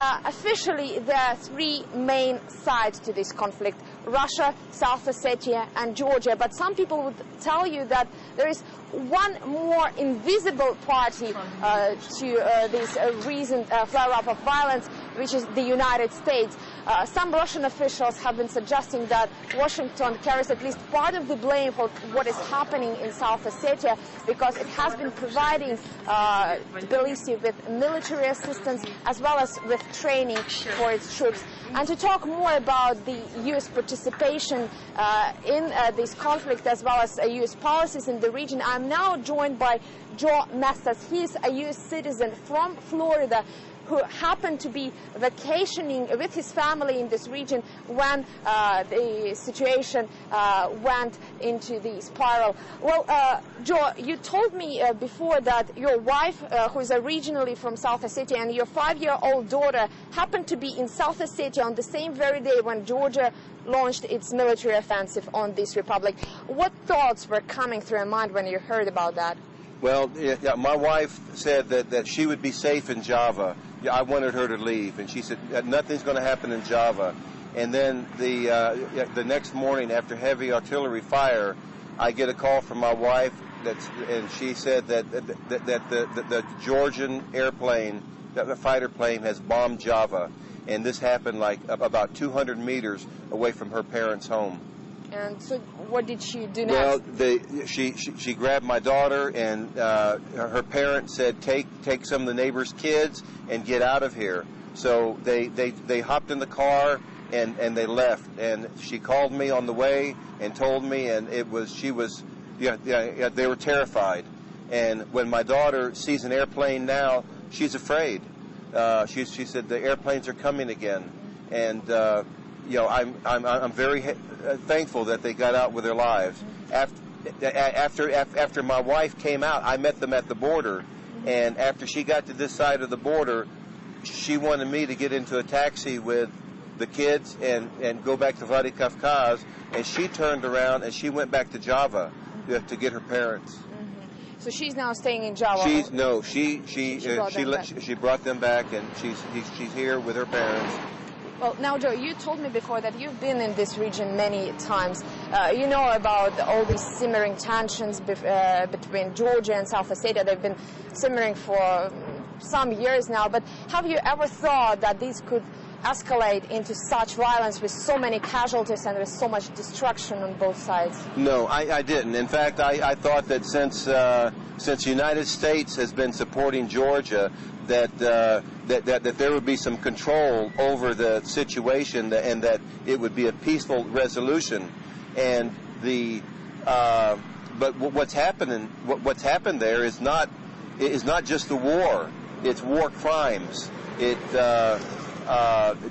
Officially, there are three main sides to this conflict: Russia, South Ossetia and Georgia. But some people would tell you that there is one more invisible party to this recent flare-up of violence, which is the United States. Some Russian officials have been suggesting that Washington carries at least part of the blame for what is happening in South Ossetia, because it has been providing Tbilisi with military assistance as well as with training for its troops. And to talk more about the U.S. participation in this conflict as well as U.S. policies in the region, I'm now joined by Joe Messas. He is a U.S. citizen from Florida who happened to be vacationing with his family in this region when the situation went into the spiral. Well, Joe, you told me before that your wife, who is originally from South Ossetia, and your 5-year-old daughter happened to be in South Ossetia on the same very day when Georgia launched its military offensive on this republic. What thoughts were coming through your mind when you heard about that? Well, yeah, my wife said that she would be safe in Java. I wanted her to leave, and she said nothing's going to happen in Java. And then the next morning, after heavy artillery fire, I get a call from my wife, and she said that the Georgian airplane, the fighter plane, has bombed Java, and this happened like about 200 meters away from her parents' home. And so what did she do next? Well, she grabbed my daughter, and her parents said, take some of the neighbors' kids and get out of here. So they hopped in the car and they left. And she called me on the way and told me, and they were terrified. And when my daughter sees an airplane now, she's afraid. She said the airplanes are coming again, and I'm very thankful that they got out with their lives. After my wife came out, I met them at the border, and after she got to this side of the border, she wanted me to get into a taxi with the kids and go back to Vladikavkaz, and she turned around and she went back to Java to get her parents. So she's now staying in Java. She brought them back, and she's here with her parents. Well, now, Joe, you told me before that you've been in this region many times. You know about all these simmering tensions between Georgia and South Ossetia. They've been simmering for some years now. But have you ever thought that these could escalate into such violence with so many casualties and with so much destruction on both sides? No, I didn't. In fact, I thought that since the United States has been supporting Georgia, that there would be some control over the situation, and that it would be a peaceful resolution. And but what's happened there is not just the war; it's war crimes.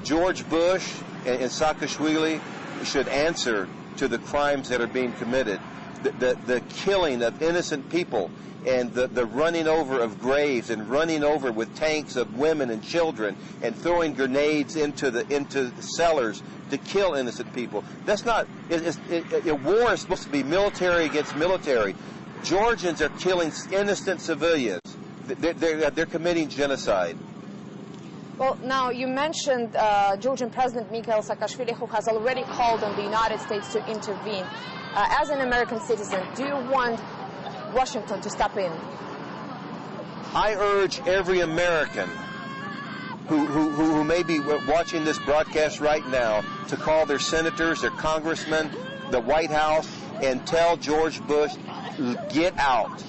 George Bush and Saakashvili should answer to the crimes that are being committed. The killing of innocent people, and the running over of graves, and running over with tanks of women and children, and throwing grenades into the cellars to kill innocent people. That's not. War is supposed to be military against military. Georgians are killing innocent civilians. They're committing genocide. Well, now you mentioned Georgian President Mikhail Saakashvili, who has already called on the United States to intervene. As an American citizen, do you want Washington to step in? I urge every American who may be watching this broadcast right now to call their senators, their congressmen, the White House, and tell George Bush, get out.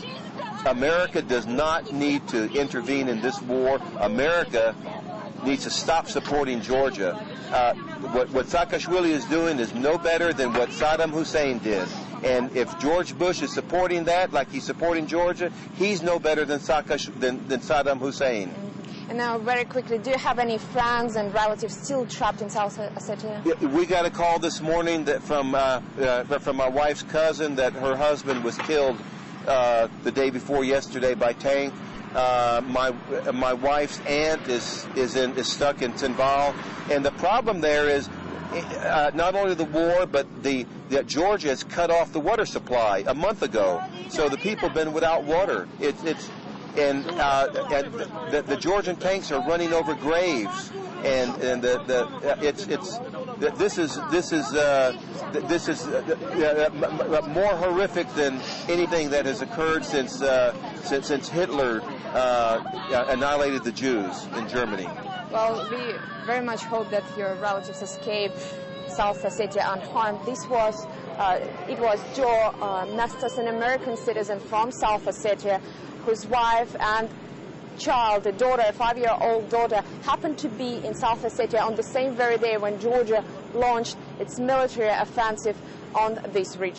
America does not need to intervene in this war. America needs to stop supporting Georgia. What Saakashvili is doing is no better than what Saddam Hussein did. And if George Bush is supporting that, like he's supporting Georgia, he's no better than Saddam Hussein. And now, very quickly, do you have any friends and relatives still trapped in South Ossetia? Yeah, we got a call this morning that from my wife's cousin that her husband was killed the day before yesterday by tank. My wife's aunt is stuck in Ts'khinvali, and the problem there is not only the war, but that Georgia has cut off the water supply a month ago, so the people have been without water. And the Georgian tanks are running over graves and this is more horrific than anything that has occurred since Hitler annihilated the Jews in Germany. Well, we very much hope that your relatives escape South Ossetia unharmed. It was Joe Nestas, an American citizen from South Ossetia, whose wife and child, a daughter, a 5-year-old daughter, happened to be in South Ossetia on the same very day when Georgia launched its military offensive on this region.